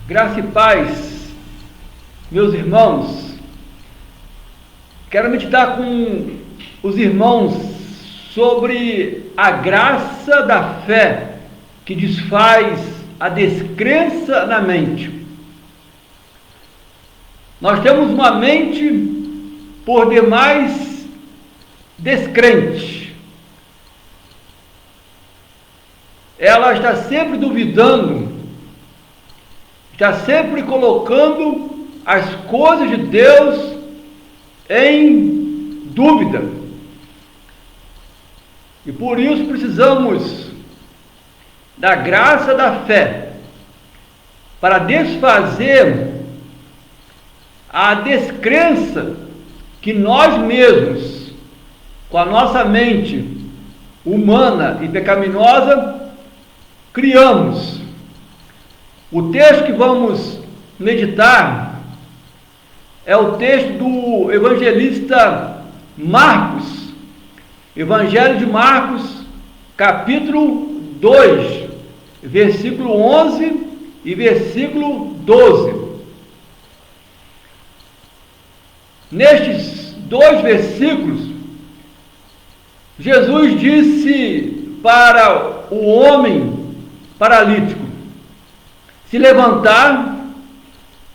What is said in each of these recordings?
Graça e paz, meus irmãos. Quero meditar com os irmãos sobre a graça da fé que desfaz a descrença na mente. Nós temos uma mente por demais descrente. Ela está sempre duvidando, está sempre colocando as coisas de Deus em dúvida. E por isso precisamos da graça da fé para desfazer a descrença que nós mesmos, com a nossa mente humana e pecaminosa, criamos. O texto que vamos meditar é o texto do evangelista Marcos, Evangelho de Marcos, capítulo 2, versículo 11 e versículo 12. Nestes dois versículos, Jesus disse para o homem paralítico se levantar,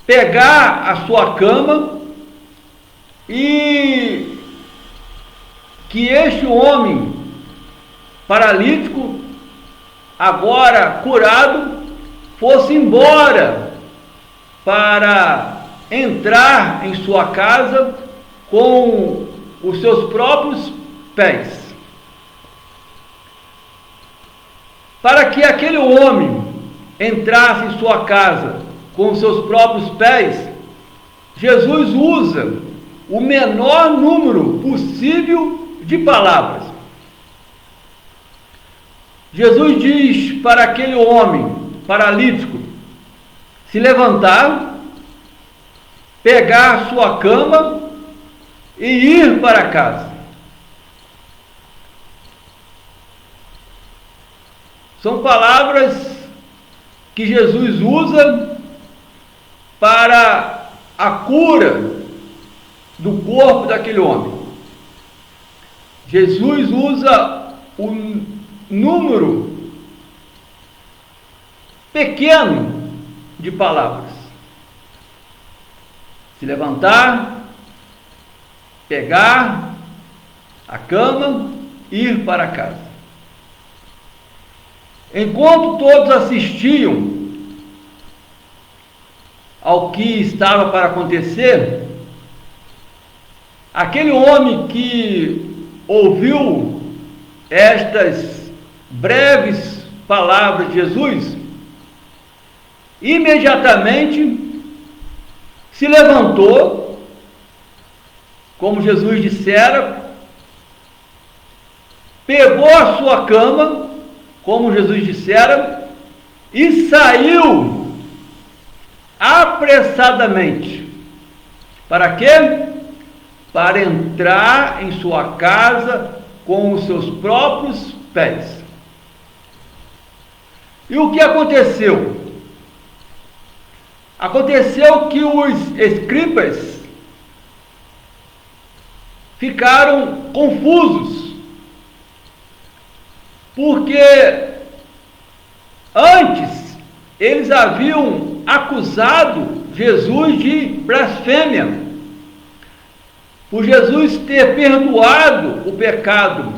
pegar a sua cama e que este homem paralítico, agora curado, fosse embora para entrar em sua casa com os seus próprios pés. Para que aquele homem entrasse em sua casa com os seus próprios pés, Jesus usa o menor número possível de palavras. Jesus diz para aquele homem paralítico se levantar, pegar a sua cama e ir para casa. São palavras que Jesus usa para a cura do corpo daquele homem. Jesus usa um número pequeno de palavras. Se levantar, pegar a cama, ir para casa. Enquanto todos assistiam ao que estava para acontecer, aquele homem que ouviu estas breves palavras de Jesus, imediatamente se levantou, como Jesus dissera, pegou a sua cama, como Jesus dissera, e saiu apressadamente. Para quê? Para entrar em sua casa com os seus próprios pés. E o que aconteceu? Aconteceu que os escribas ficaram confusos, porque antes eles haviam acusado Jesus de blasfêmia, por Jesus ter perdoado o pecado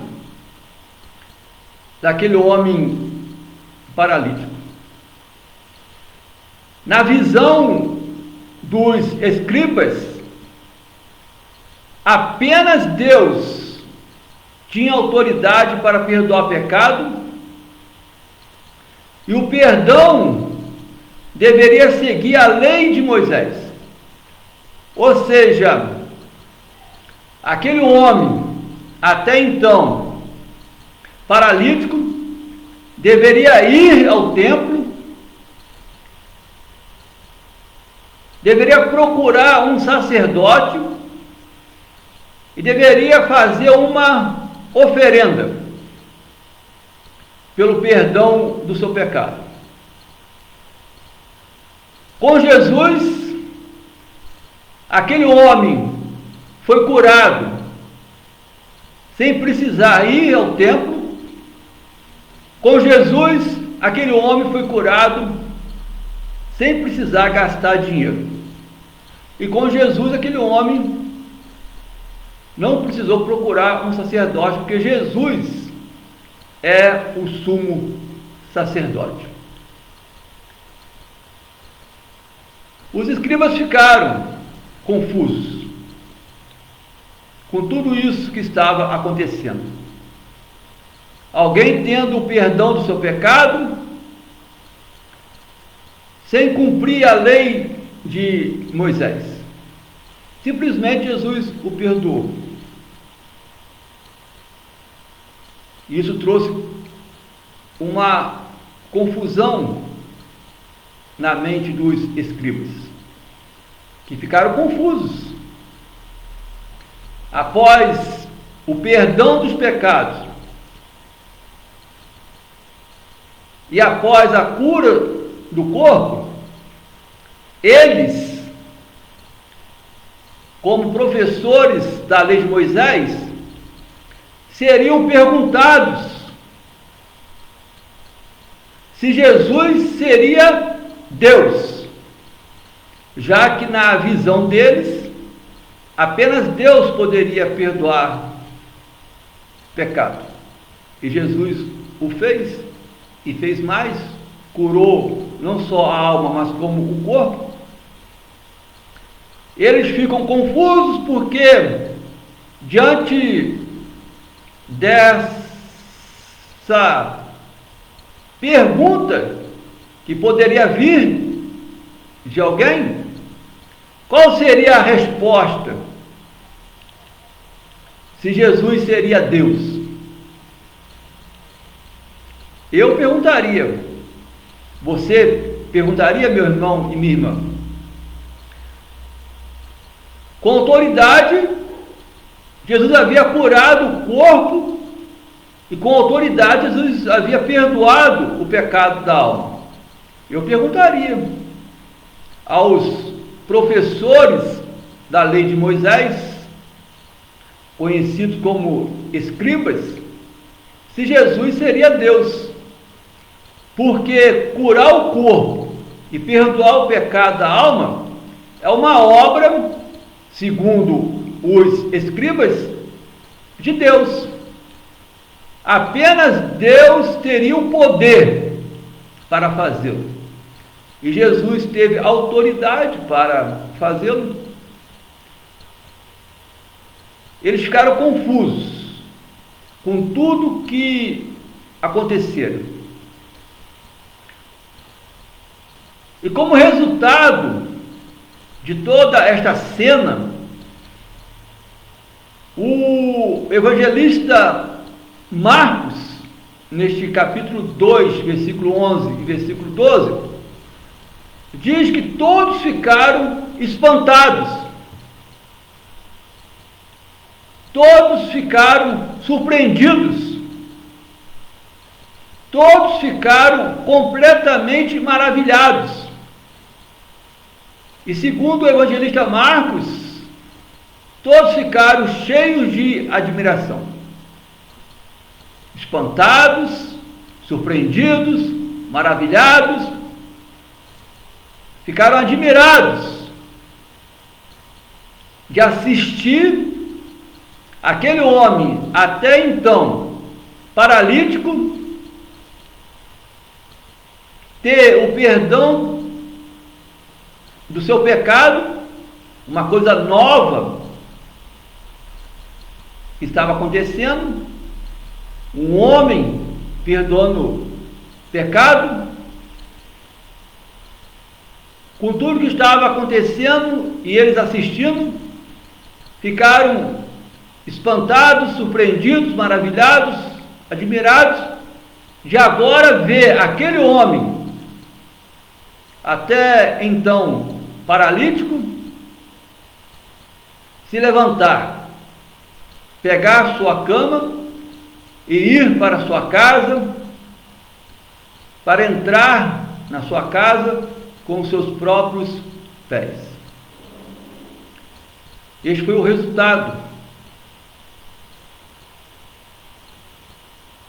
daquele homem paralítico. Na visão dos escribas, apenas Deus tinha autoridade para perdoar pecado, e o perdão deveria seguir a lei de Moisés. Ou seja, aquele homem, até então paralítico, deveria ir ao templo, deveria procurar um sacerdote e deveria fazer uma oferenda pelo perdão do seu pecado. Com Jesus, aquele homem foi curado sem precisar ir ao templo. Com Jesus, aquele homem foi curado sem precisar gastar dinheiro. E com Jesus, aquele homem não precisou procurar um sacerdote, porque Jesus é o sumo sacerdote. Os escribas ficaram confusos com tudo isso que estava acontecendo. Alguém tendo o perdão do seu pecado, sem cumprir a lei de Moisés. Simplesmente Jesus o perdoou. Isso trouxe uma confusão na mente dos escribas, que ficaram confusos. Após o perdão dos pecados e após a cura do corpo, eles, como professores da lei de Moisés, seriam perguntados se Jesus seria Deus, já que na visão deles, apenas Deus poderia perdoar pecado. E Jesus o fez, e fez mais, curou não só a alma, mas como o corpo. Eles ficam confusos porque, diante dessa pergunta que poderia vir de alguém, qual seria a resposta? Se Jesus seria Deus? Eu perguntaria, você perguntaria, meu irmão e minha irmã? Com autoridade, Jesus havia curado o corpo, e com autoridade Jesus havia perdoado o pecado da alma. Eu perguntaria aos professores da lei de Moisés, conhecidos como escribas, se Jesus seria Deus, porque curar o corpo e perdoar o pecado da alma é uma obra, segundo os escribas, de Deus. Apenas Deus teria o poder para fazê-lo, e Jesus teve autoridade para fazê-lo. Eles ficaram confusos com tudo que aconteceu. E como resultado de toda esta cena, o evangelista Marcos, neste capítulo 2, versículo 11 e versículo 12, diz que todos ficaram espantados, todos ficaram surpreendidos, todos ficaram completamente maravilhados. E segundo o evangelista Marcos, todos ficaram cheios de admiração, espantados, surpreendidos, maravilhados, ficaram admirados de assistir aquele homem, até então paralítico, ter o perdão do seu pecado, uma coisa nova que estava acontecendo, um homem perdoando pecado. Com tudo que estava acontecendo e eles assistindo, ficaram espantados, surpreendidos, maravilhados, admirados de agora ver aquele homem, até então paralítico, se levantar, pegar sua cama e ir para sua casa, para entrar na sua casa com seus próprios pés. Este foi o resultado.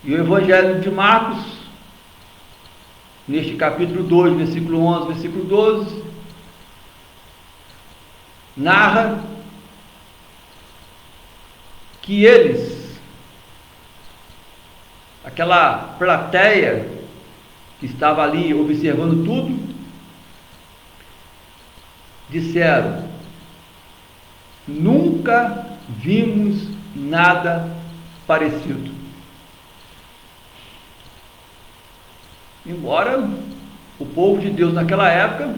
E o Evangelho de Marcos, neste capítulo 2, versículo 11, versículo 12, narra que eles, aquela plateia que estava ali observando tudo, disseram: nunca vimos nada parecido. Embora o povo de Deus naquela época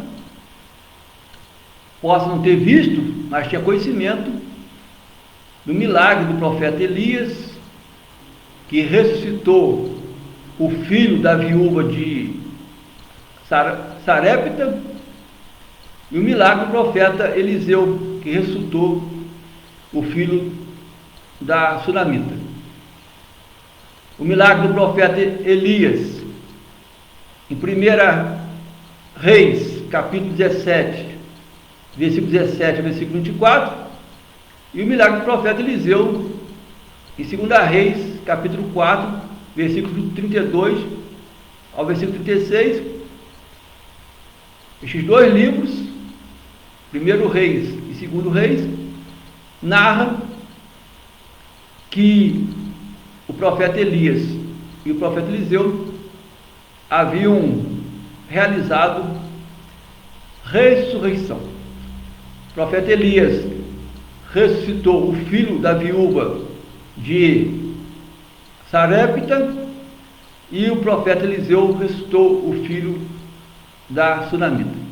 possa não ter visto, mas tinha conhecimento do milagre do profeta Elias, que ressuscitou o filho da viúva de Sarepta, e o milagre do profeta Eliseu, que ressuscitou o filho da Sunamita. O milagre do profeta Elias, em 1 Reis, capítulo 17, versículo 17 ao versículo 24, e o milagre do profeta Eliseu, em 2 Reis, capítulo 4, versículo 32 ao versículo 36. Estes dois livros, 1 Reis e 2 Reis, narram que o profeta Elias e o profeta Eliseu haviam realizado ressurreição. O profeta Elias ressuscitou o filho da viúva de Sarepta, e o profeta Eliseu ressuscitou o filho da Sunamita.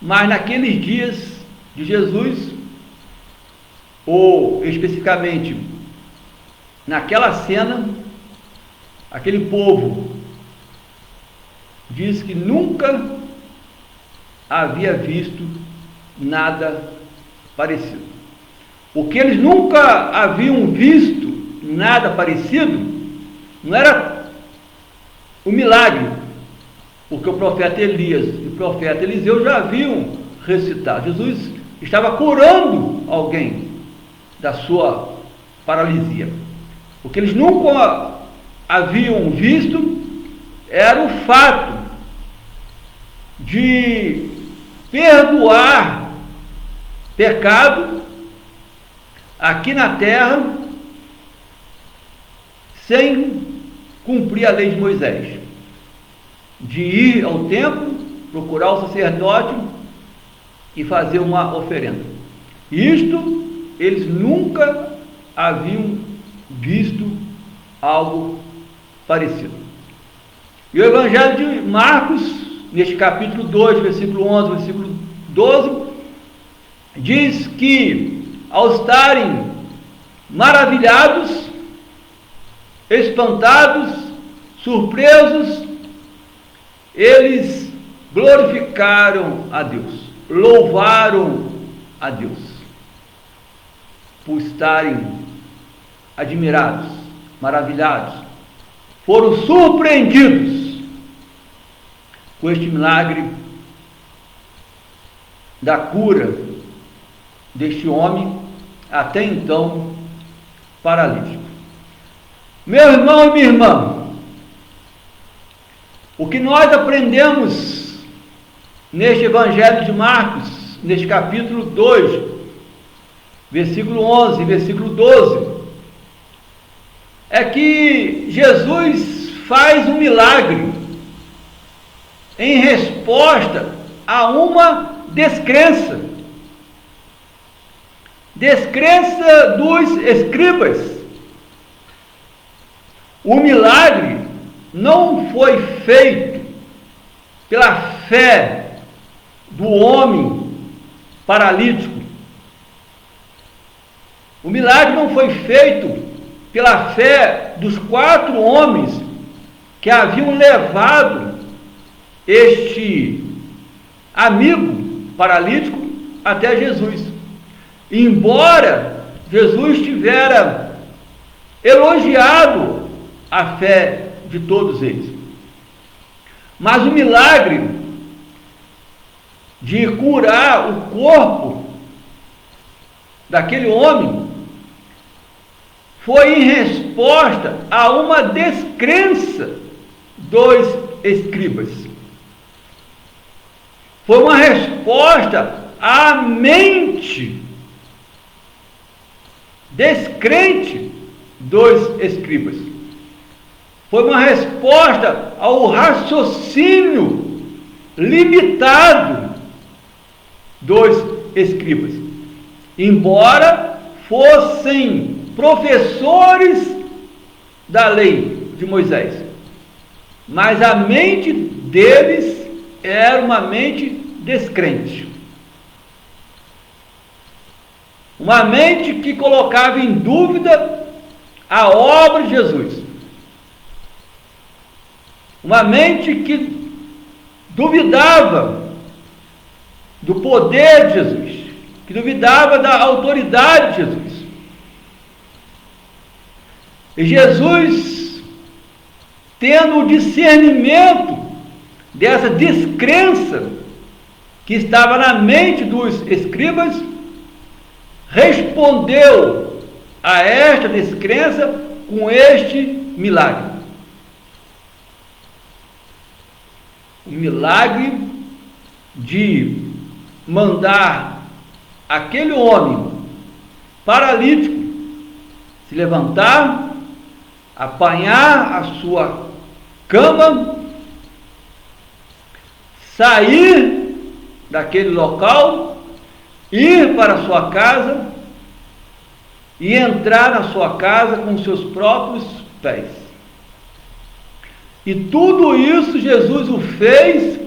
Mas naqueles dias de Jesus, ou especificamente naquela cena, aquele povo diz que nunca havia visto nada parecido. Porque eles nunca haviam visto nada parecido, não era o milagre, porque o profeta Elias e o profeta Eliseu já haviam ressuscitado. Jesus estava curando alguém da sua paralisia. O que eles nunca haviam visto era o fato de perdoar pecado aqui na terra sem cumprir a lei de Moisés, de ir ao templo, procurar o sacerdote e fazer uma oferenda. Isto, eles nunca haviam visto algo parecido. E o Evangelho de Marcos, neste capítulo 2, versículo 11, versículo 12, diz que, ao estarem maravilhados, espantados, surpresos, eles glorificaram a Deus, louvaram a Deus, por estarem admirados, maravilhados, foram surpreendidos com este milagre da cura deste homem, até então paralítico. Meu irmão e minha irmã, o que nós aprendemos neste Evangelho de Marcos, neste capítulo 2, versículo 11 e versículo 12, é que Jesus faz um milagre em resposta a uma descrença dos escribas. O milagre não foi feito pela fé do homem paralítico. O milagre não foi feito pela fé dos 4 homens que haviam levado este amigo paralítico até Jesus. Embora Jesus tivera elogiado a fé de todos eles, mas o milagre de curar o corpo daquele homem foi em resposta a uma descrença dos escribas. Foi uma resposta à mente descrente dos escribas. Foi uma resposta ao raciocínio limitado dos escribas. Embora fossem professores da lei de Moisés, mas a mente deles era uma mente descrente. Uma mente que colocava em dúvida a obra de Jesus. Uma mente que duvidava do poder de Jesus, que duvidava da autoridade de Jesus. E Jesus, tendo o discernimento dessa descrença que estava na mente dos escribas, respondeu a esta descrença com este milagre. O milagre de mandar aquele homem paralítico se levantar, apanhar a sua cama, sair daquele local, ir para a sua casa e entrar na sua casa com seus próprios pés. E tudo isso Jesus o fez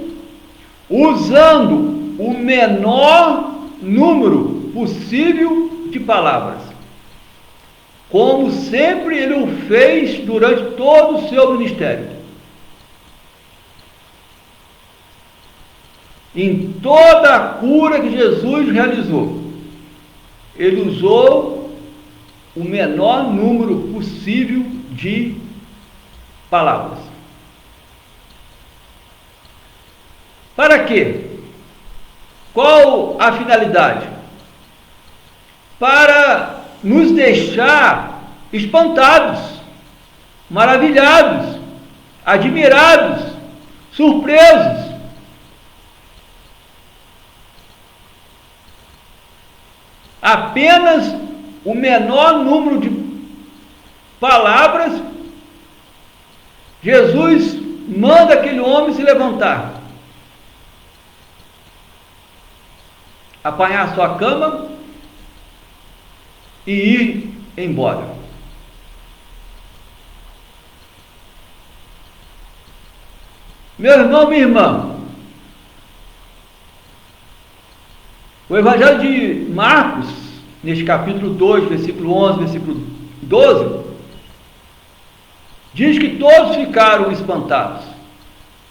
usando o menor número possível de palavras, como sempre ele o fez durante todo o seu ministério. Em toda a cura que Jesus realizou, ele usou o menor número possível de palavras. Para quê? Qual a finalidade? Para nos deixar espantados, maravilhados, admirados, surpresos. Apenas o menor número de palavras, Jesus manda aquele homem se levantar, apanhar sua cama e ir embora. Meu irmão, minha irmã, o Evangelho de Marcos, neste capítulo 2, versículo 11, versículo 12, diz que todos ficaram espantados,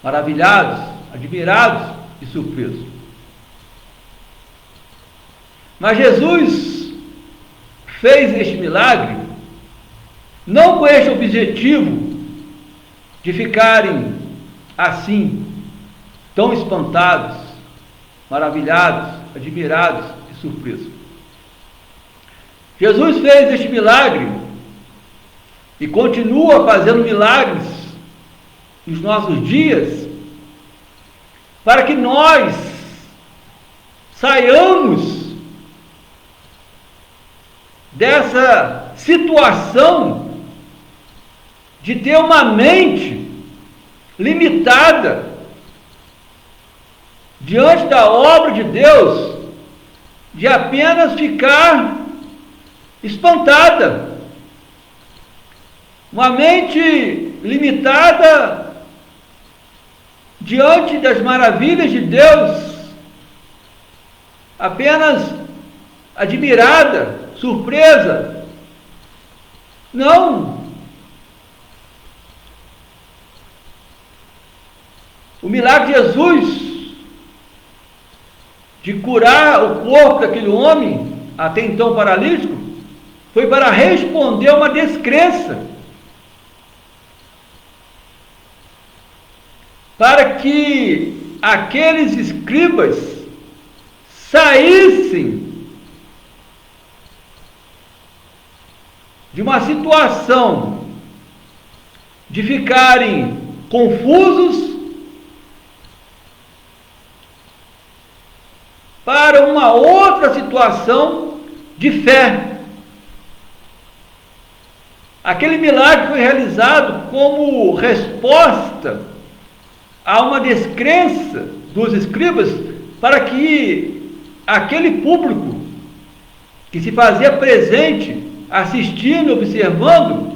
maravilhados, admirados e surpresos. Mas Jesus fez este milagre não com este objetivo de ficarem assim, tão espantados, maravilhados, admirados e surpresos. Jesus fez este milagre e continua fazendo milagres nos nossos dias para que nós saiamos dessa situação de ter uma mente limitada diante da obra de Deus, de apenas ficar espantada, uma mente limitada diante das maravilhas de Deus, apenas admirada, surpresa. Não. O milagre de Jesus de curar o corpo daquele homem, até então paralítico, foi para responder a uma descrença, para que aqueles escribas saíssem de uma situação de ficarem confusos para uma outra situação de fé. Aquele milagre foi realizado como resposta a uma descrença dos escribas, para que aquele público que se fazia presente, assistindo, observando,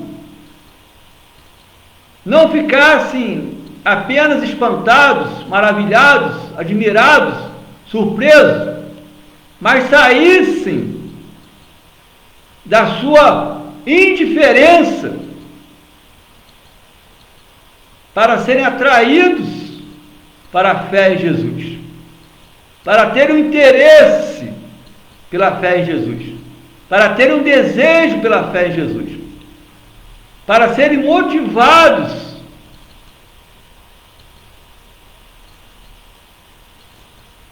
não ficassem apenas espantados, maravilhados, admirados, surpresos, mas saíssem da sua indiferença para serem atraídos para a fé em Jesus, para terem um interesse pela fé em Jesus, para terem um desejo pela fé em Jesus, para serem motivados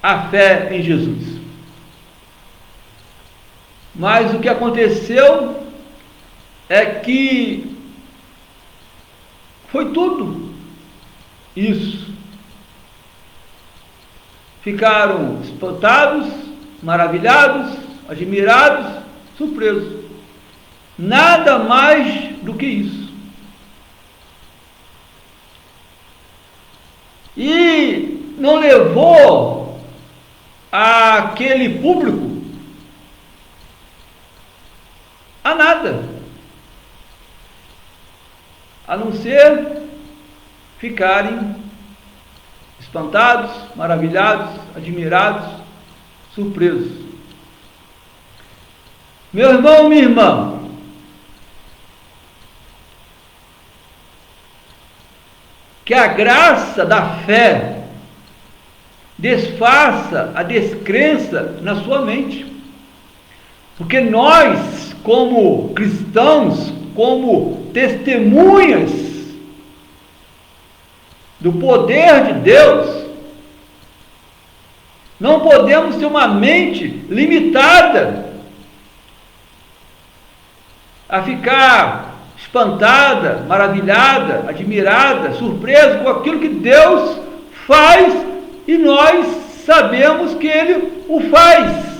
à fé em Jesus. Mas o que aconteceu é que foi tudo isso. Ficaram espantados, maravilhados, admirados, surpresos. Nada mais do que isso. E não levou aquele público a nada, a não ser ficarem espantados, maravilhados, admirados, surpresos. Meu irmão, minha irmã, que a graça da fé desfaça a descrença na sua mente, porque nós, como cristãos, como testemunhas do poder de Deus, não podemos ter uma mente limitada a ficar espantada, maravilhada, admirada, surpresa com aquilo que Deus faz e nós sabemos que Ele o faz.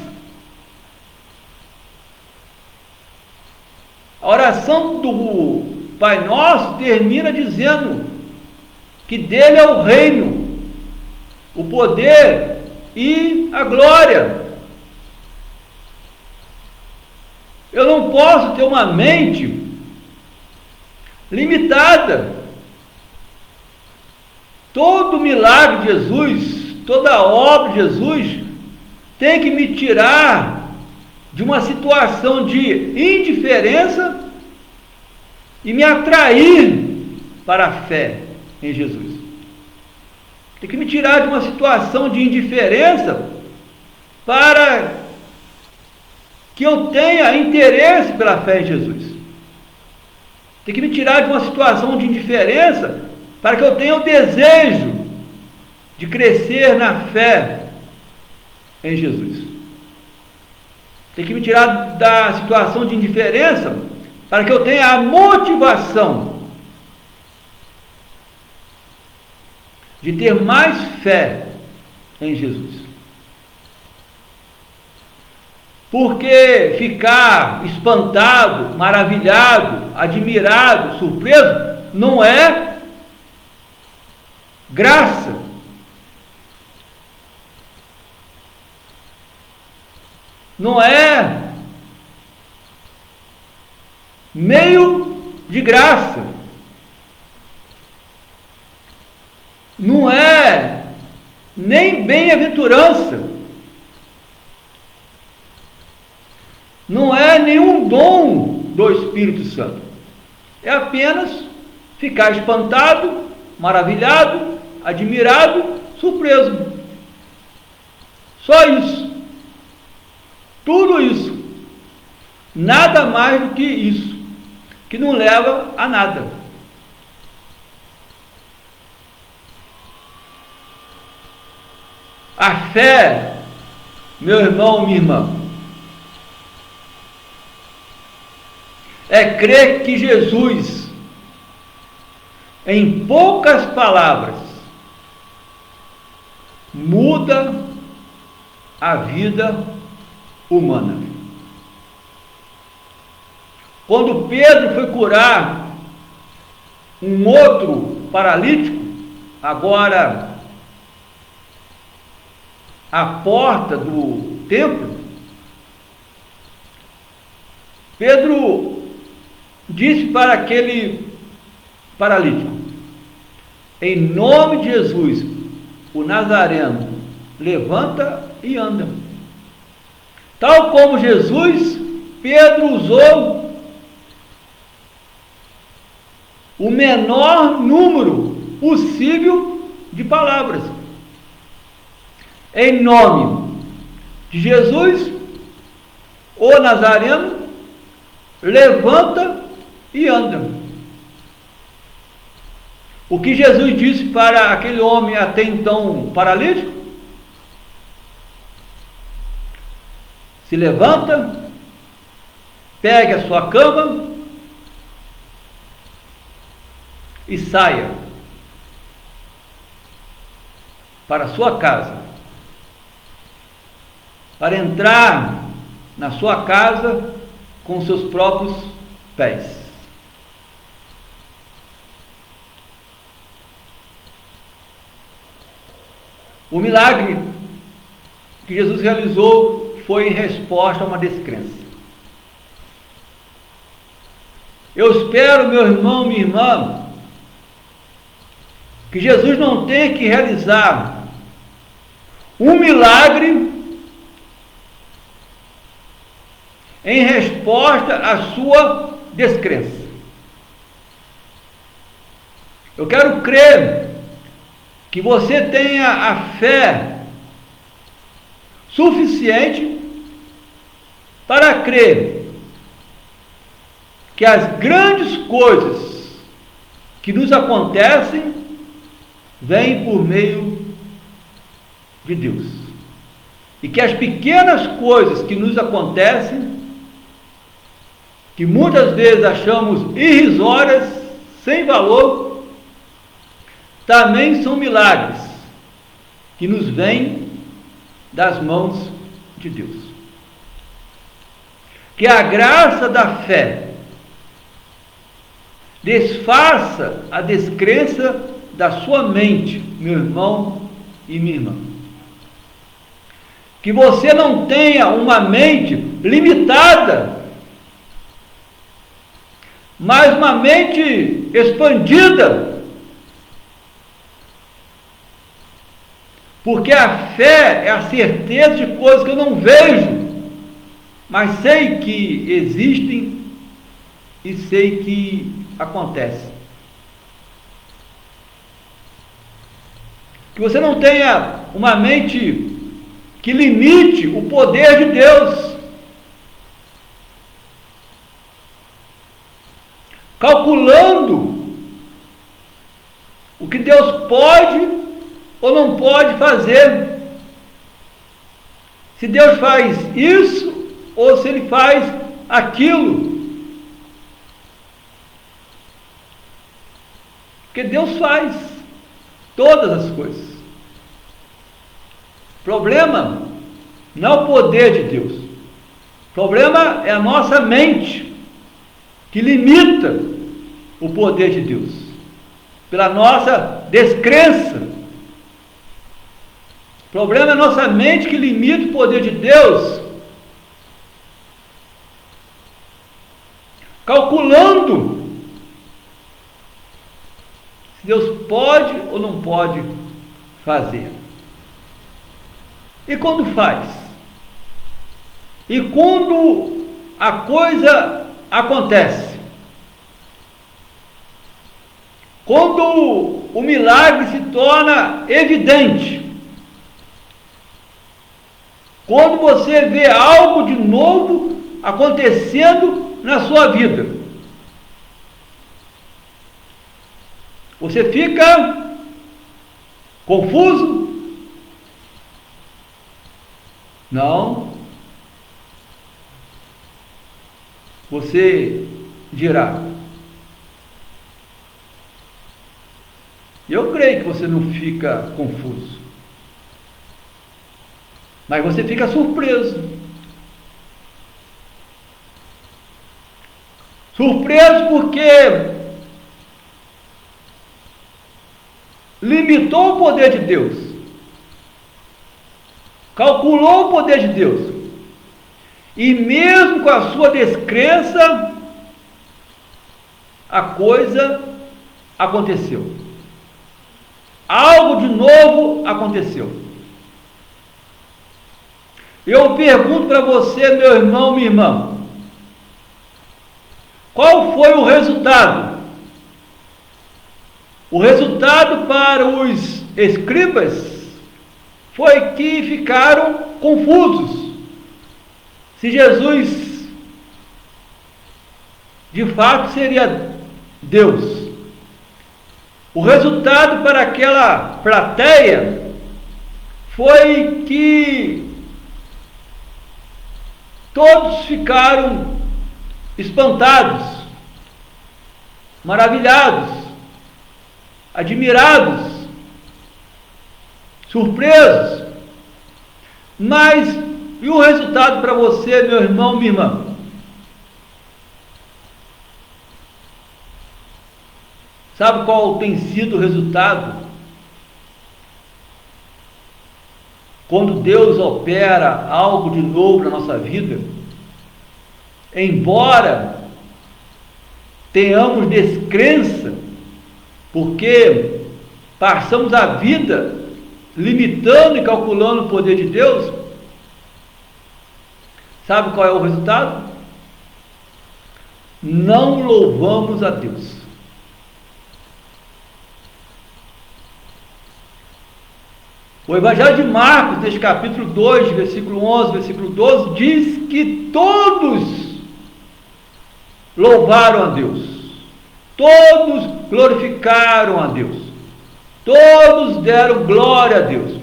A oração do Pai Nosso termina dizendo que dele é o reino, o poder e a glória. Eu não posso ter uma mente limitada. Todo milagre de Jesus, toda obra de Jesus tem que me tirar de uma situação de indiferença e me atrair para a fé em Jesus. Tem que me tirar de uma situação de indiferença para que eu tenha interesse pela fé em Jesus. Tem que me tirar de uma situação de indiferença para que eu tenha o desejo de crescer na fé em Jesus. Tem que me tirar da situação de indiferença para que eu tenha a motivação de ter mais fé em Jesus. Porque ficar espantado, maravilhado, admirado, surpreso, não é graça. Não é meio de graça. Não é nem bem-aventurança. Não é nenhum dom do Espírito Santo. É apenas ficar espantado, maravilhado, admirado, surpreso. Só isso. Tudo isso. Nada mais do que isso. Que não leva a nada. A fé meu irmão, minha irmã, é crer que Jesus, em poucas palavras, muda a vida humana. Quando Pedro foi curar um outro paralítico, agora à porta do templo, Pedro disse para aquele paralítico: em nome de Jesus, o Nazareno, levanta e anda. Tal como Jesus, Pedro usou o menor número possível de palavras. Em nome de Jesus, o Nazareno, levanta e anda. O que Jesus disse para aquele homem até então paralítico? Se levanta, pegue a sua cama e saia para a sua casa, para entrar na sua casa com seus próprios pés. O milagre que Jesus realizou foi em resposta a uma descrença. Eu espero, meu irmão, minha irmã, que Jesus não tenha que realizar um milagre em resposta à sua descrença. Eu quero crer que você tenha a fé suficiente para crer que as grandes coisas que nos acontecem vêm por meio de Deus, e que as pequenas coisas que nos acontecem, que muitas vezes achamos irrisórias, sem valor, também são milagres que nos vêm das mãos de Deus. Que a graça da fé desfaça a descrença da sua mente, meu irmão e minha irmã. Que você não tenha uma mente limitada, mas uma mente expandida. Porque a fé é a certeza de coisas que eu não vejo, mas sei que existem e sei que acontecem. Que você não tenha uma mente que limite o poder de Deus, calculando o que Deus pode ou não pode fazer, se Deus faz isso ou se Ele faz aquilo. Porque Deus faz todas as coisas. O problema não é o poder de Deus. O problema é a nossa mente, que limita o poder de Deus, pela nossa descrença. O problema é a nossa mente, que limita o poder de Deus, calculando se Deus pode ou não pode fazer. E quando faz? E quando a coisa acontece? Quando o milagre se torna evidente? Quando você vê algo de novo acontecendo na sua vida? Você fica confuso? Não. Você dirá. Eu creio que você não fica confuso. Mas você fica surpreso. Surpreso porque limitou o poder de Deus. Calculou o poder de Deus. E mesmo com a sua descrença, a coisa aconteceu. Algo de novo aconteceu. Eu pergunto para você, meu irmão, minha irmã, qual foi o resultado? O resultado para os escribas foi que ficaram confusos. Se Jesus de fato seria Deus. O resultado para aquela plateia foi que todos ficaram espantados, maravilhados, admirados, surpresos. Mas e o resultado para você, meu irmão, minha irmã? Sabe qual tem sido o resultado? Quando Deus opera algo de novo na nossa vida, embora tenhamos descrença, porque passamos a vida limitando e calculando o poder de Deus, sabe qual é o resultado? Não louvamos a Deus. O Evangelho de Marcos, neste capítulo 2, versículo 11, versículo 12, diz que todos louvaram a Deus, todos glorificaram a Deus, todos deram glória a Deus.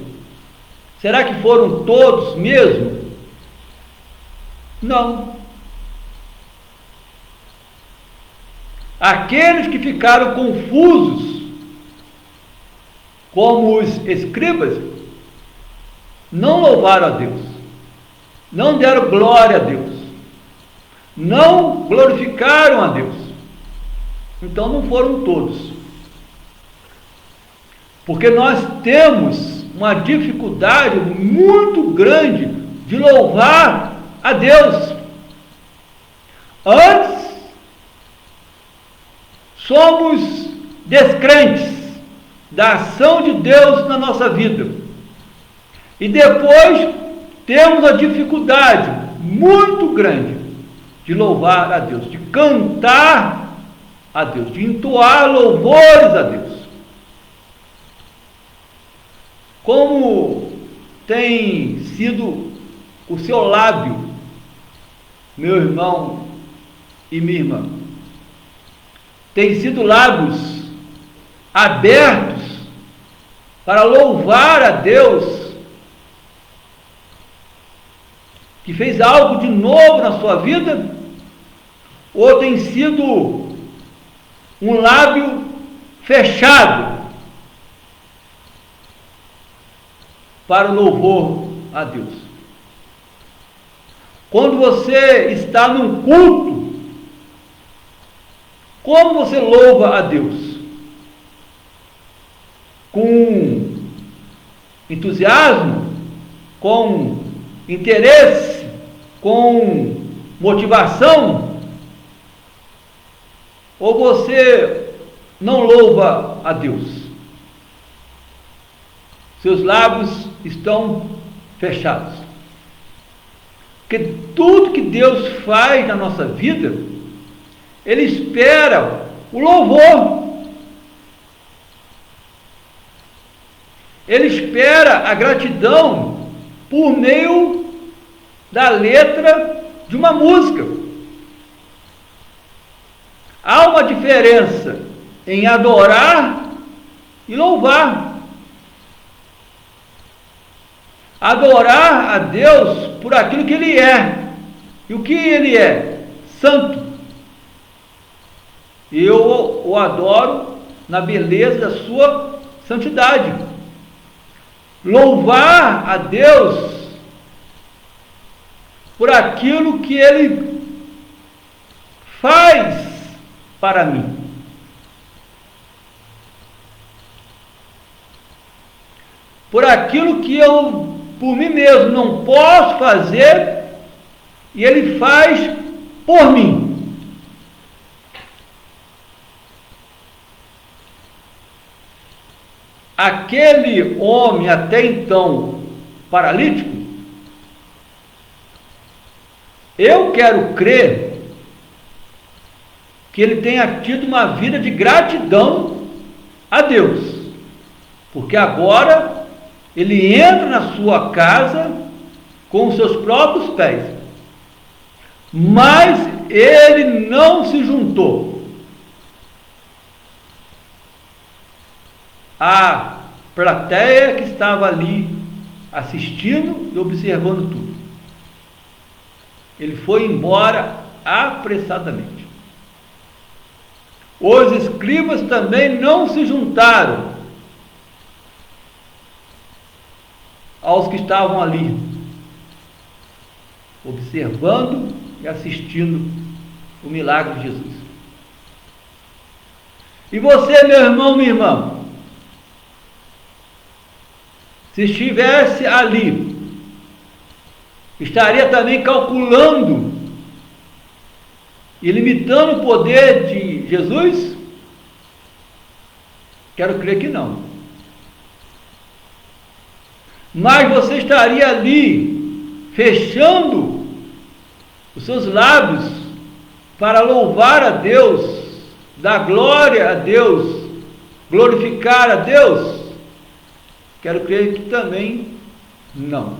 Será que foram todos mesmo? Não. Aqueles que ficaram confusos, como os escribas, não louvaram a Deus, não deram glória a Deus, não glorificaram a Deus. Então não foram todos. Porque nós temos uma dificuldade muito grande de louvar a Deus. Antes, somos descrentes da ação de Deus na nossa vida. E depois temos a dificuldade muito grande de louvar a Deus, de cantar a Deus, de entoar louvores a Deus. Como tem sido o seu lábio, meu irmão e minha irmã? Tem sido lábios abertos para louvar a Deus, que fez algo de novo na sua vida? Ou tem sido um lábio fechado para o louvor a Deus? Quando você está num culto, como você louva a Deus? Com entusiasmo? Com interesse? Com motivação? Ou você não louva a Deus? Seus lábios estão fechados. Porque tudo que Deus faz na nossa vida, Ele espera o louvor. Ele espera a gratidão por meio da letra de uma música. Há uma diferença em adorar e louvar. Adorar a Deus por aquilo que Ele é. E o que Ele é? Santo. E eu o adoro na beleza da sua santidade. Louvar a Deus por aquilo que Ele faz para mim. Por aquilo que eu, por mim mesmo, não posso fazer, e Ele faz por mim. Aquele homem até então paralítico, eu quero crer que ele tenha tido uma vida de gratidão a Deus, porque agora ele entra na sua casa com os seus próprios pés, mas ele não se juntou à plateia que estava ali assistindo e observando tudo. Ele foi embora apressadamente. Os escribas também não se juntaram aos que estavam ali, observando e assistindo o milagre de Jesus. E você, meu irmão, minha irmã, se estivesse ali, estaria também calculando e limitando o poder de Jesus? Quero crer que não. Mas você estaria ali, fechando os seus lábios para louvar a Deus, dar glória a Deus, glorificar a Deus? Quero crer que também não.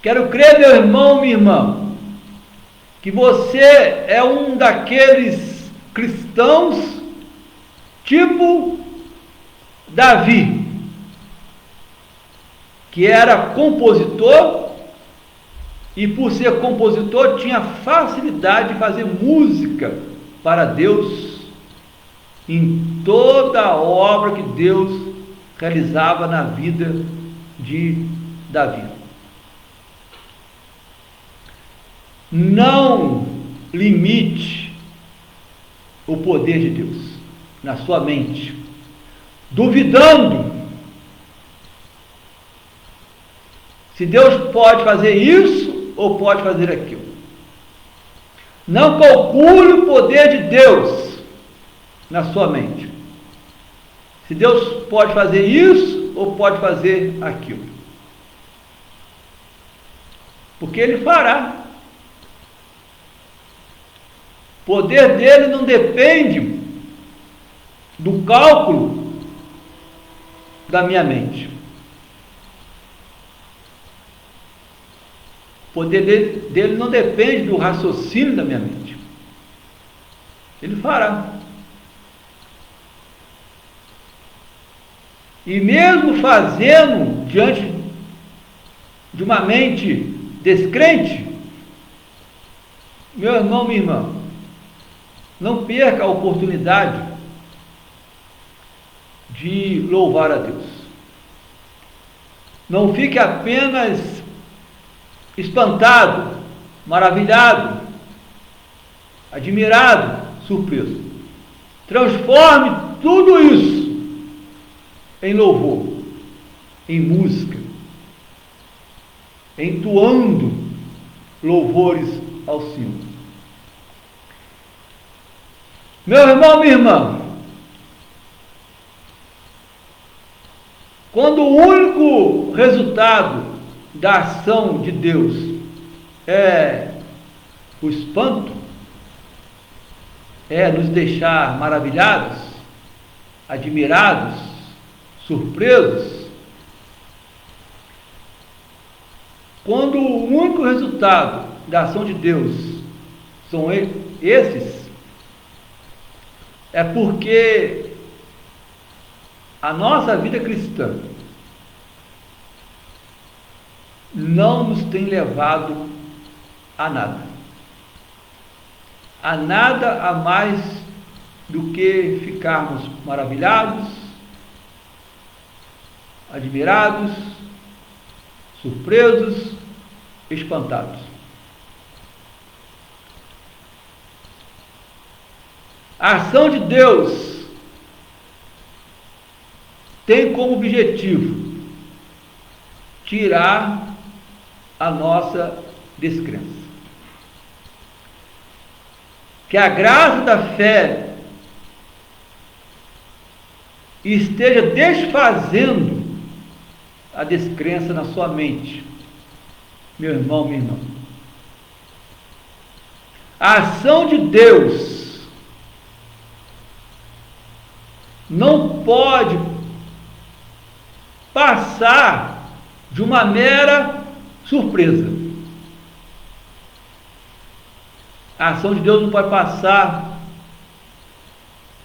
Quero crer, meu irmão, minha irmã, que você é um daqueles cristãos tipo Davi, que era compositor e, por ser compositor, tinha facilidade de fazer música para Deus em toda a obra que Deus realizava na vida de Davi. Não limite o poder de Deus na sua mente, duvidando se Deus pode fazer isso ou pode fazer aquilo. Não calcule o poder de Deus na sua mente. Se Deus pode fazer isso ou pode fazer aquilo. Porque Ele fará. O poder dele não depende do cálculo da minha mente. O poder dele não depende do raciocínio da minha mente. Ele fará. E mesmo fazendo diante de uma mente descrente, meu irmão, minha irmã, não perca a oportunidade de louvar a Deus. Não fique apenas espantado, maravilhado, admirado, surpreso. Transforme tudo isso em louvor, em música, entoando louvores ao Senhor. Meu irmão, minha irmã, quando o único resultado da ação de Deus é o espanto, é nos deixar maravilhados, admirados, surpresos, quando o único resultado da ação de Deus são esses, é porque a nossa vida cristã não nos tem levado a nada. A nada a mais do que ficarmos maravilhados, admirados, surpresos, espantados. A ação de Deus tem como objetivo tirar a nossa descrença. Que a graça da fé esteja desfazendo a descrença na sua mente, meu irmão, minha irmã. A ação de Deus não pode passar de uma mera surpresa. A ação de Deus não pode passar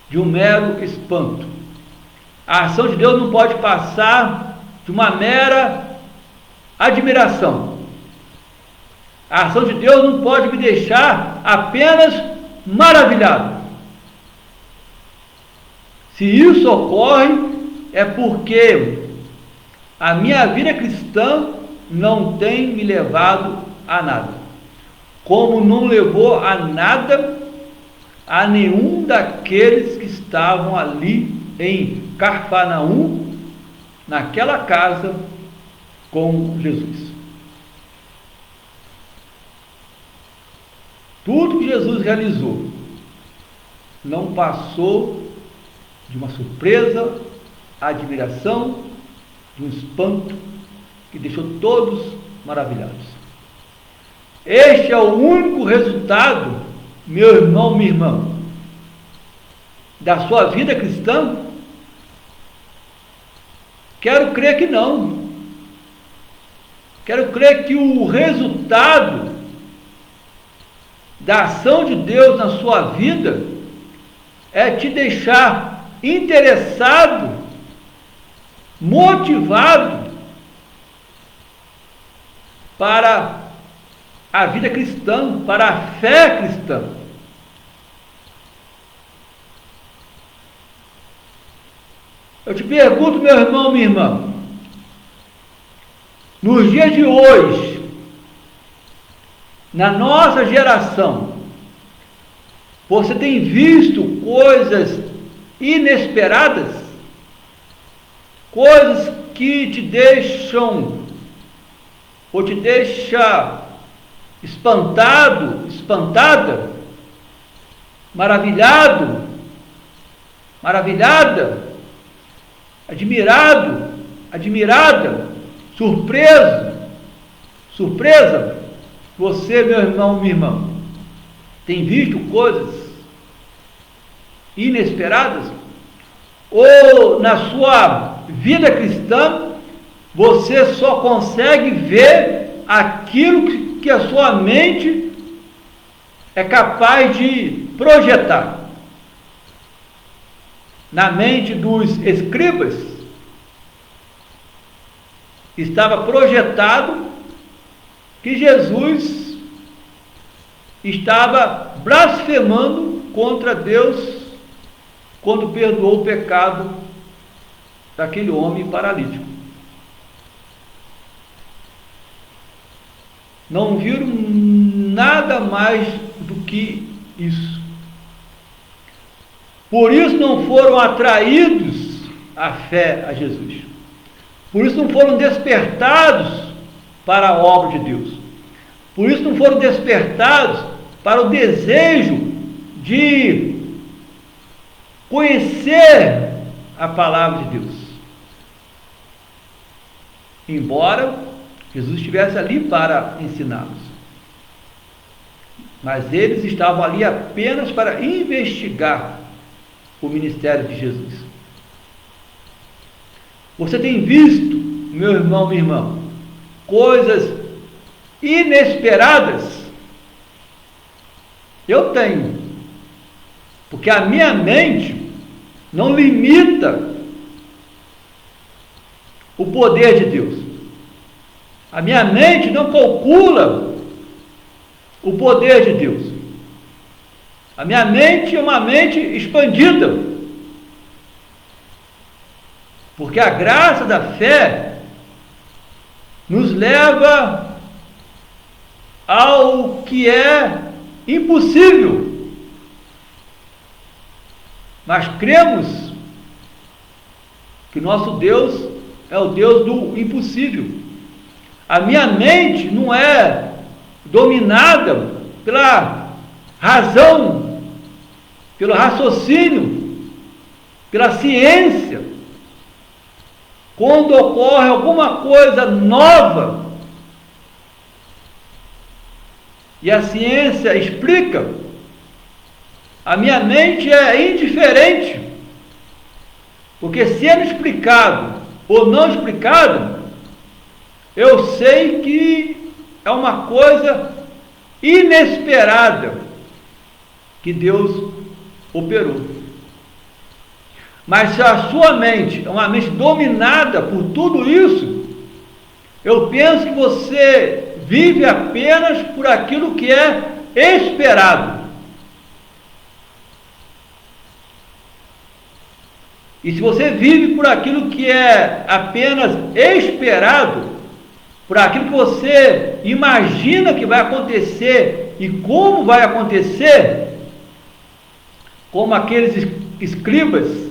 de um mero espanto. A ação de Deus não pode passar de uma mera admiração. A ação de Deus não pode me deixar apenas maravilhado. Se isso ocorre, é porque a minha vida cristã não tem me levado a nada. Como não levou a nada a nenhum daqueles que estavam ali em Cafarnaum, naquela casa com Jesus. Tudo que Jesus realizou não passou de uma surpresa, admiração, de um espanto que deixou todos maravilhados. Este é o único resultado, meu irmão, minha irmã, da sua vida cristã? Quero crer que não. Quero crer que o resultado da ação de Deus na sua vida é te deixar interessado, motivado para a vida cristã, para a fé cristã. Eu te pergunto, meu irmão, minha irmã, nos dias de hoje, na nossa geração, você tem visto coisas inesperadas, coisas que te deixam, ou te deixa espantado, espantada, maravilhado, maravilhada, admirado, admirada, surpreso, surpresa. Você, meu irmão, minha irmã, tem visto coisas inesperadas? Ou na sua vida cristã você só consegue ver aquilo que a sua mente é capaz de projetar? Na mente dos escribas estava projetado que Jesus estava blasfemando contra Deus quando perdoou o pecado daquele homem paralítico. Não viram nada mais do que isso. Por isso não foram atraídos à fé a Jesus. Por isso não foram despertados para a obra de Deus. Por isso não foram despertados para o desejo de conhecer a palavra de Deus. Embora Jesus estivesse ali para ensiná-los. Mas eles estavam ali apenas para investigar o ministério de Jesus. Você tem visto, meu irmão, minha irmã, coisas inesperadas? Eu tenho, porque a minha mente não limita o poder de Deus. A minha mente não calcula o poder de Deus. A minha mente é uma mente expandida. Porque a graça da fé nos leva ao que é impossível. Mas cremos que nosso Deus é o Deus do impossível. A minha mente não é dominada pela razão, pelo raciocínio, pela ciência. Quando ocorre alguma coisa nova e a ciência explica, a minha mente é indiferente, porque sendo explicado ou não explicado, eu sei que é uma coisa inesperada que Deus operou. Mas se a sua mente é uma mente dominada por tudo isso, eu penso que você vive apenas por aquilo que é esperado. E se você vive por aquilo que é apenas esperado, por aquilo que você imagina que vai acontecer e como vai acontecer, como aqueles escribas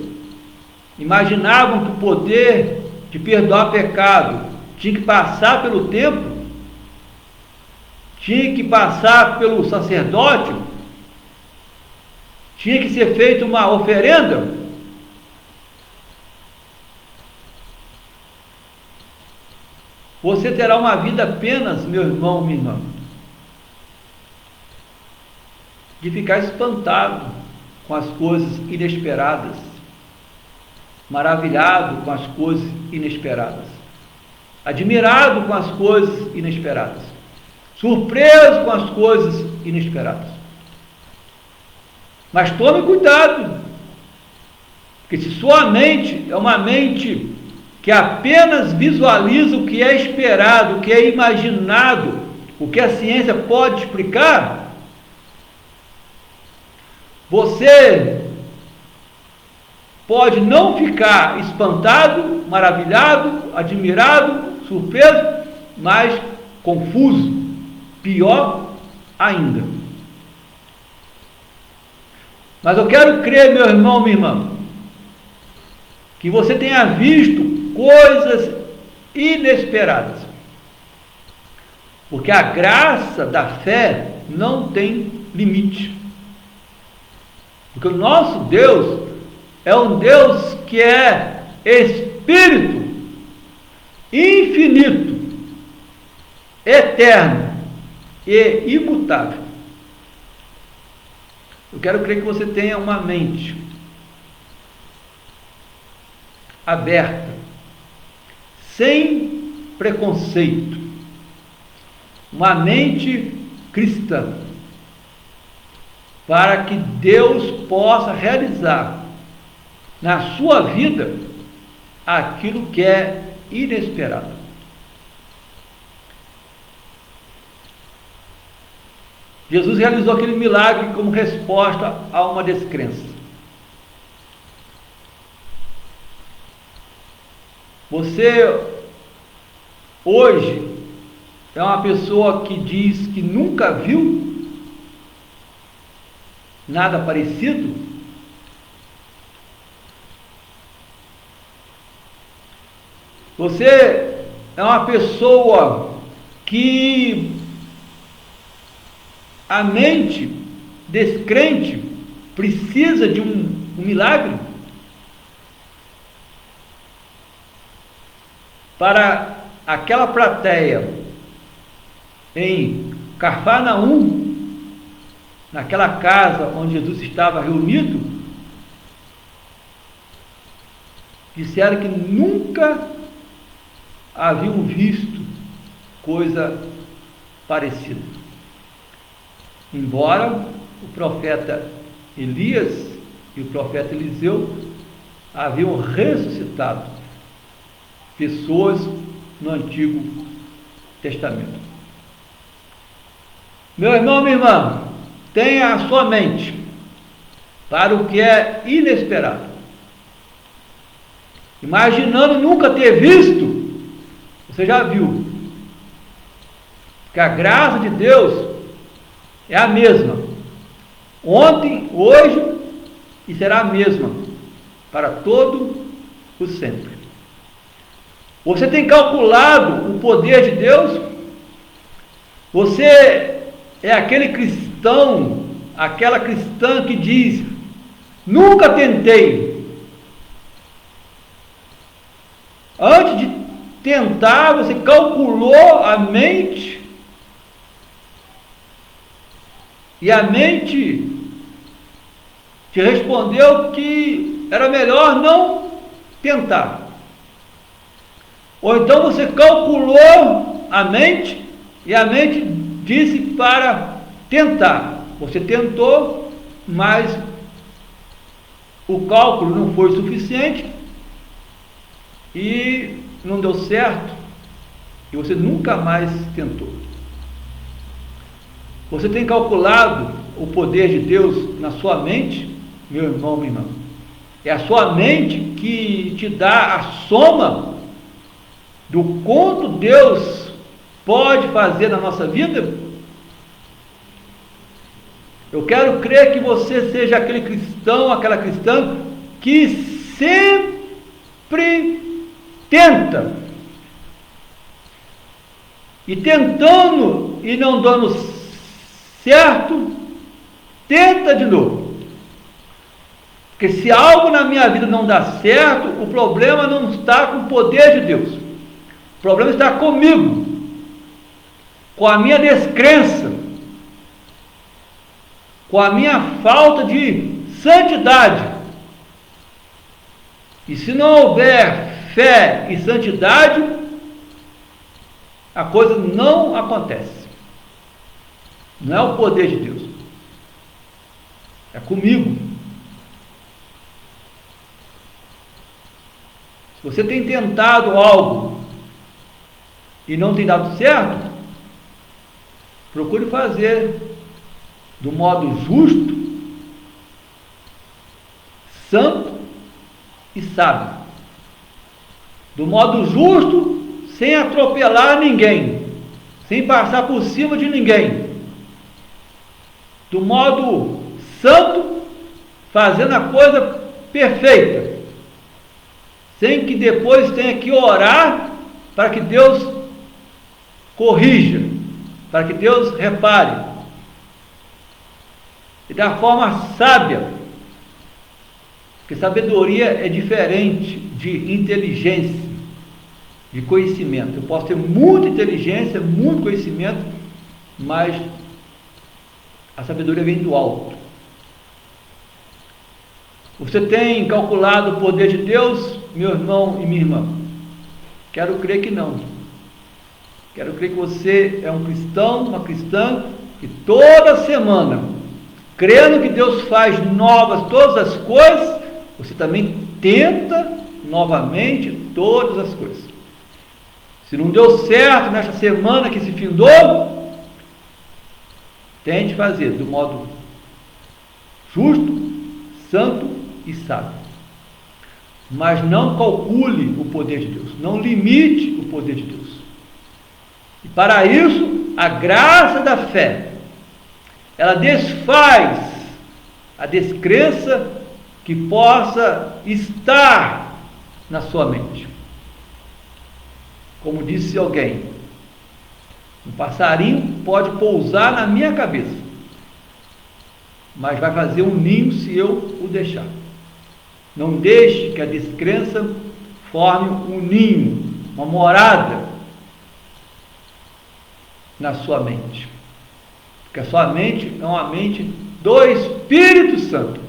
imaginavam que o poder de perdoar pecado tinha que passar pelo templo, tinha que passar pelo sacerdote, tinha que ser feita uma oferenda. Você terá uma vida apenas, meu irmão, minha irmã, de ficar espantado com as coisas inesperadas, maravilhado com as coisas inesperadas, admirado com as coisas inesperadas, surpreso com as coisas inesperadas. Mas tome cuidado, porque se sua mente é uma mente que apenas visualiza o que é esperado, o que é imaginado, o que a ciência pode explicar, você pode não ficar espantado, maravilhado, admirado, surpreso, mas confuso, pior ainda. Mas eu quero crer, meu irmão, minha irmã, que você tenha visto coisas inesperadas, porque a graça da fé não tem limite, porque o nosso Deus é um Deus que é Espírito, infinito, eterno e imutável. Eu quero crer que você tenha uma mente aberta, sem preconceito, uma mente cristã, para que Deus possa realizar na sua vida aquilo que é inesperado. Jesus realizou aquele milagre como resposta a uma descrença. Você hoje é uma pessoa que diz que nunca viu nada parecido? Você é uma pessoa que a mente descrente precisa de um milagre para aquela plateia em Cafarnaum, naquela casa onde Jesus estava reunido, disseram que nunca haviam visto coisa parecida. Embora o profeta Elias e o profeta Eliseu haviam ressuscitado pessoas no Antigo Testamento. Meu irmão, minha irmã, tenha a sua mente para o que é inesperado. Imaginando nunca ter visto, você já viu que a graça de Deus é a mesma, ontem, hoje, e será a mesma para todo o sempre. Você tem calculado o poder de Deus? Você é aquele cristão, aquela cristã que diz: nunca tentei. Antes de tentar, você calculou a mente, e a mente te respondeu que era melhor não tentar. Ou então você calculou a mente, e a mente disse para tentar. Você tentou, mas o cálculo não foi suficiente e não deu certo, e você nunca mais tentou. Você tem calculado o poder de Deus na sua mente, meu irmão, minha irmã? É a sua mente que te dá a soma do quanto Deus pode fazer na nossa vida? Eu quero crer que você seja aquele cristão, aquela cristã que sempre tenta, e tentando e não dando certo, tenta de novo. Porque se algo na minha vida não dá certo, o problema não está com o poder de Deus, o problema está comigo, com a minha descrença, com a minha falta de santidade. E se não houver fé e santidade, a coisa não acontece. Não é o poder de Deus, é comigo. Se você tem tentado algo e não tem dado certo, procure fazer do modo justo, santo e sábio. Do modo justo, sem atropelar ninguém, sem passar por cima de ninguém. Do modo santo, fazendo a coisa perfeita, sem que depois tenha que orar para que Deus corrija, para que Deus repare. E da forma sábia, porque sabedoria é diferente de inteligência, de conhecimento. Eu posso ter muita inteligência, muito conhecimento, mas a sabedoria vem do alto. Você tem calculado o poder de Deus, meu irmão e minha irmã? Quero crer que não. Quero crer que você é um cristão, uma cristã, que toda semana, crendo que Deus faz novas todas as coisas, você também tenta novamente todas as coisas. Se não deu certo nesta semana que se findou, tente fazer do modo justo, santo e sábio. Mas não calcule o poder de Deus, não limite o poder de Deus. E para isso, a graça da fé, ela desfaz a descrença que possa estar na sua mente. Como disse alguém, um passarinho pode pousar na minha cabeça, mas vai fazer um ninho se eu o deixar. Não deixe que a descrença forme um ninho, uma morada na sua mente. Porque a sua mente é uma mente do Espírito Santo.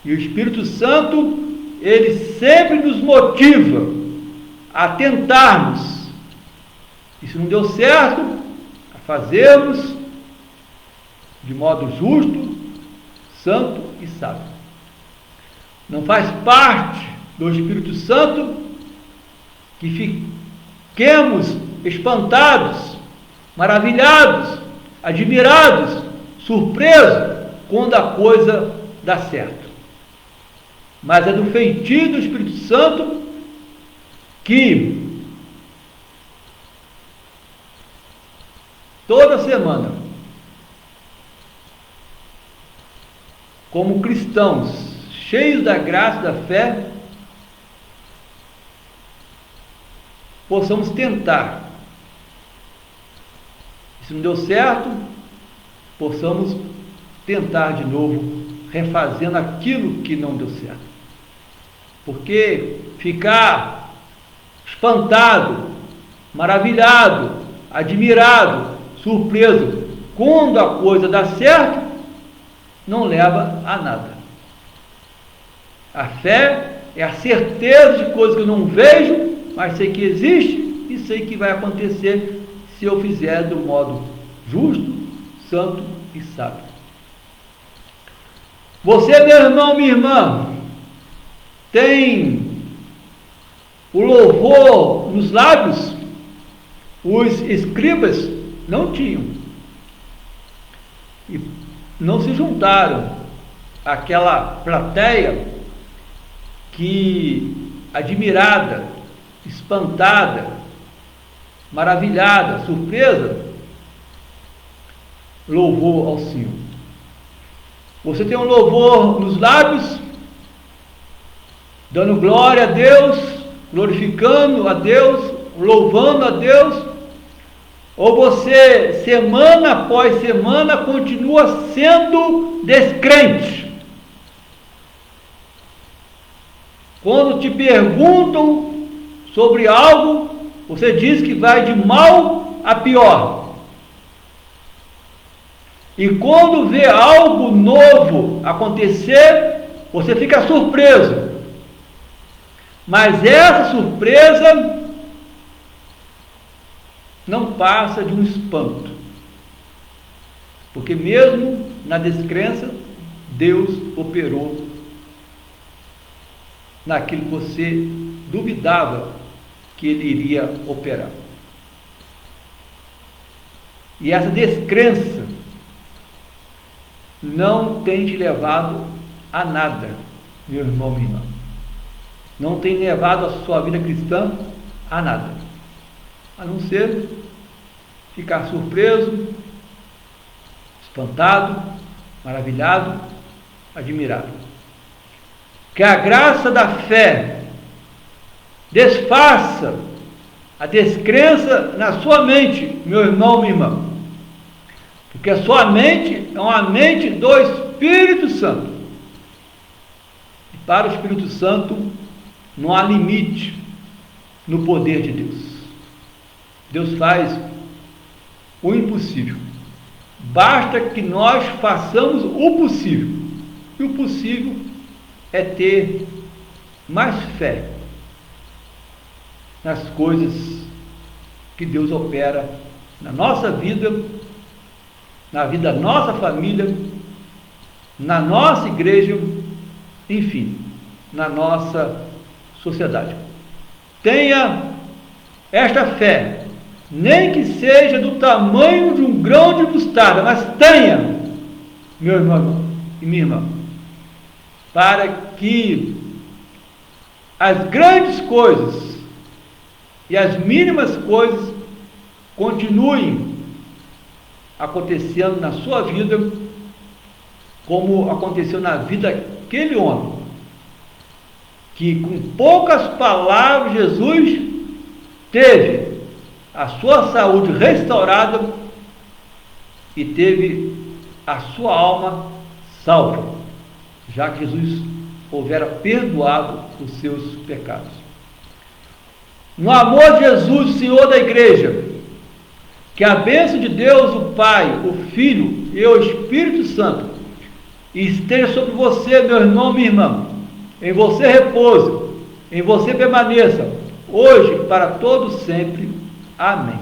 E o Espírito Santo, ele sempre nos motiva a tentarmos. E se não deu certo, a fazermos de modo justo, santo e sábio. Não faz parte do Espírito Santo que fiquemos espantados, maravilhados, admirados, surpresos, quando a coisa dá certo. Mas é do feitio do Espírito Santo que toda semana, como cristãos cheios da graça e da fé, possamos tentar. Se não deu certo, possamos tentar de novo, refazendo aquilo que não deu certo. Porque ficar espantado, maravilhado, admirado, surpreso, quando a coisa dá certo, não leva a nada. A fé é a certeza de coisas que eu não vejo, mas sei que existe e sei que vai acontecer se eu fizer do modo justo, santo e sábio. Você, meu irmão, minha irmã, tem o louvor nos lábios? Os escribas não tinham. E não se juntaram àquela plateia que, admirada, espantada, maravilhada, surpresa, louvou ao Senhor. Você tem um louvor nos lábios, dando glória a Deus, glorificando a Deus, louvando a Deus, ou você, semana após semana, continua sendo descrente? Quando te perguntam sobre algo, você diz que vai de mal a pior. E quando vê algo novo acontecer, você fica surpreso. Mas essa surpresa não passa de um espanto. Porque mesmo na descrença, Deus operou naquilo que você duvidava que Ele iria operar. E essa descrença não tem te levado a nada, meu irmão, minha irmã. Não tem levado a sua vida cristã a nada, a não ser ficar surpreso, espantado, maravilhado, admirado. Que a graça da fé desfaça a descrença na sua mente, meu irmão, minha irmã. Porque a sua mente é uma mente do Espírito Santo. E para o Espírito Santo não há limite no poder de Deus. Deus faz o impossível. Basta que nós façamos o possível. E o possível é ter mais fé nas coisas que Deus opera na nossa vida, na vida da nossa família, na nossa igreja, enfim, na nossa sociedade. Tenha esta fé, nem que seja do tamanho de um grão de mostarda, mas tenha, meu irmão e minha irmã, para que as grandes coisas e as mínimas coisas continuem acontecendo na sua vida, como aconteceu na vida daquele homem, que com poucas palavras Jesus teve a sua saúde restaurada e teve a sua alma salva, já que Jesus houvera perdoado os seus pecados. No amor de Jesus, Senhor da igreja, que a bênção de Deus, o Pai, o Filho e o Espírito Santo esteja sobre você, meu irmão, minha irmã. Em você repouso, em você permaneça, hoje, para todos sempre. Amém.